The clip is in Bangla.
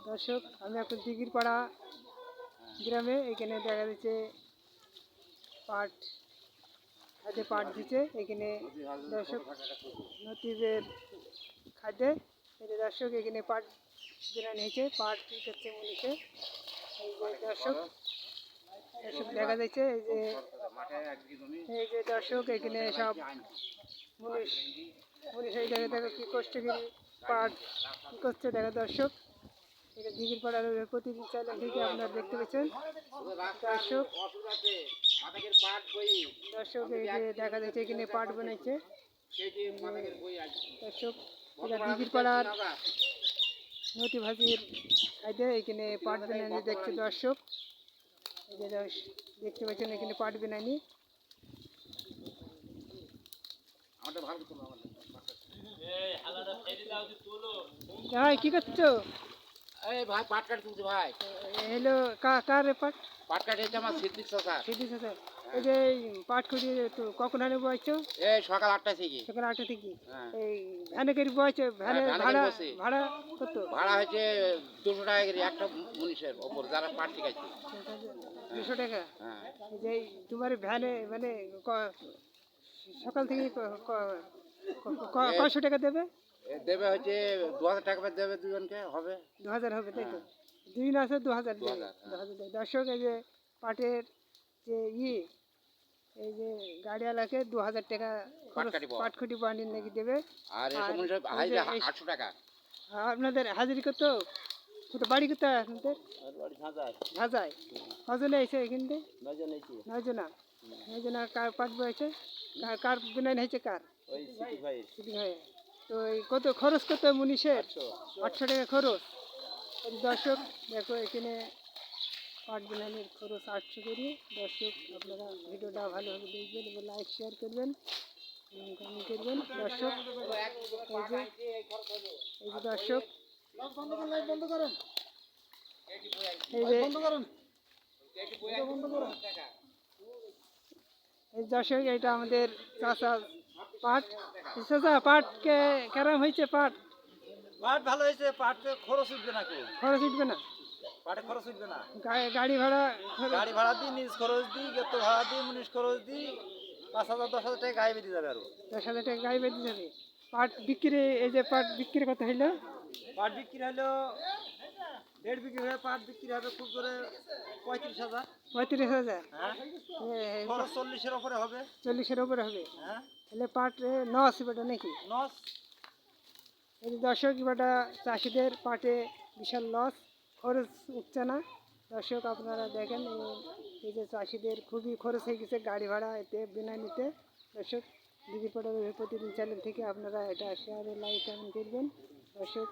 দর্শক আমি এখন দিঘিরপাড়া গ্রামে, এখানে দেখা যাচ্ছে পাট খাদ্যে পাট দিচ্ছে। এখানে দর্শক নদীদের খাদ্যে দর্শক এখানে পাট বিরানি হয়েছে, পাট দিচ্ছে মনীষে। এই যে দর্শক দেখা যাচ্ছে এই যে দর্শক এখানে সব মনীষ এই দেখা দেখো কি কষ্ট করে পাট কি করছে দেখা দর্শক। এটা দিঘিরপাড়ার প্রতিদিন চ্যানেল থেকে আপনারা দেখতে পেয়েছেন দর্শক। দর্শক এই যে দেখা যাচ্ছে এখানে পাট বানাইছে দর্শক। এটা দিঘিরপাড়ার নদী ভাজির খাইতে এখানে পাট বিনানি দেখছে দর্শক। এই যে দেখতে পাচ্ছেন এখানে পাট বিনানি। ভাই কি করছো? ভাই পাট কাটতে ভাই। হ্যালো কার পাট? পাট কাটতে আমার সিদ্দিক চাচা। সিদ্দিক চাচা, এই যে পাট খুঁড়ি কখন হানে বয়ছো? এই সকাল 8টা থেকে। সকাল 8টা থেকে। এই ভ্যানে করে বয়ছো? ভ্যানে ভাড়া কত? ভাড়া হচ্ছে 200 টাকা করে একটা মনীষের ওপর যারা পাট শিখাইছে। 200 টাকা। এই যে তোমার ভ্যানে মানে সকাল থেকে কয়শো টাকা দেবে? দেবে হচ্ছে 2000 টাকা দেবে দুজনকে হবে। 2000 হবে তাই তো? দুদিন আছে 2000 দেবে। দর্শক এই যে পাটের যে এই যে গাড়িওয়ালাকে 2000 টাকা পাটখুটি বানিয়ে নাকি দেবে। আর 800 টাকা। আপনাদের হাজিরি কত? বাড়ি কোথায় আপনাদের? ঝাঁঝায়। কজনে এসে এখান থেকে? 9 জনা। 9 জনা কার পাট বয়েছে? কার বিনাইন হয়েছে কার? তো কত খরচ কত মনীষের? 800 টাকা খরচ। দর্শক দেখো এখানে পাট বিনানির খরচ 800 করে। দর্শক আপনারা ভিডিওটা ভালোভাবে দেখবেন এবং লাইক শেয়ার করবেন, কমেন্ট করবেন। দর্শক এই যে দর্শক এই দর্শক এটা আমাদের চাষা পাট। চাষা পাট কেরাম হয়েছে? পাট ভালো হয়েছে। পাট খরচ উঠবে না। খরচ উঠবে না? পাটে খরচ উঠবে না। গাড়ি ভাড়া দিই, নিজ খরচ দিই, গেত ভাড়া দিই, মুনিশ খরচ দিই। 5000 10,000 টাকা গায়ে বেরিয়ে যাবে। আরো 10,000 টাকা গায়ে বেরিয়ে যাবে। পাট বিক্রি এই যে পাট বিক্রির কথা হইলো, পাট বিক্রি হলো 1.5 বিক্রি হয়ে পাট বিক্রি হবে খুব করে 35,000। 35,000? হ্যাঁ, খরচ 40-এর উপরে হবে। 40-এর উপরে হবে? হ্যাঁ। তাহলে পাট নস বেটা নাকি? নস। এই যে দর্শক বেটা চাষিদের পাটে বিশাল লস, খরচ উঠছে না। দর্শক আপনারা দেখেন এই যে চাষিদের খুবই খরচ হয়ে গেছে গাড়ি ভাড়া এতে বিনা নিতে। দর্শক দিঘিরপাড়া প্রতিদিন চ্যানেল থেকে আপনারা এটা শেয়ার লাইক কমেন্ট করবেন। দর্শক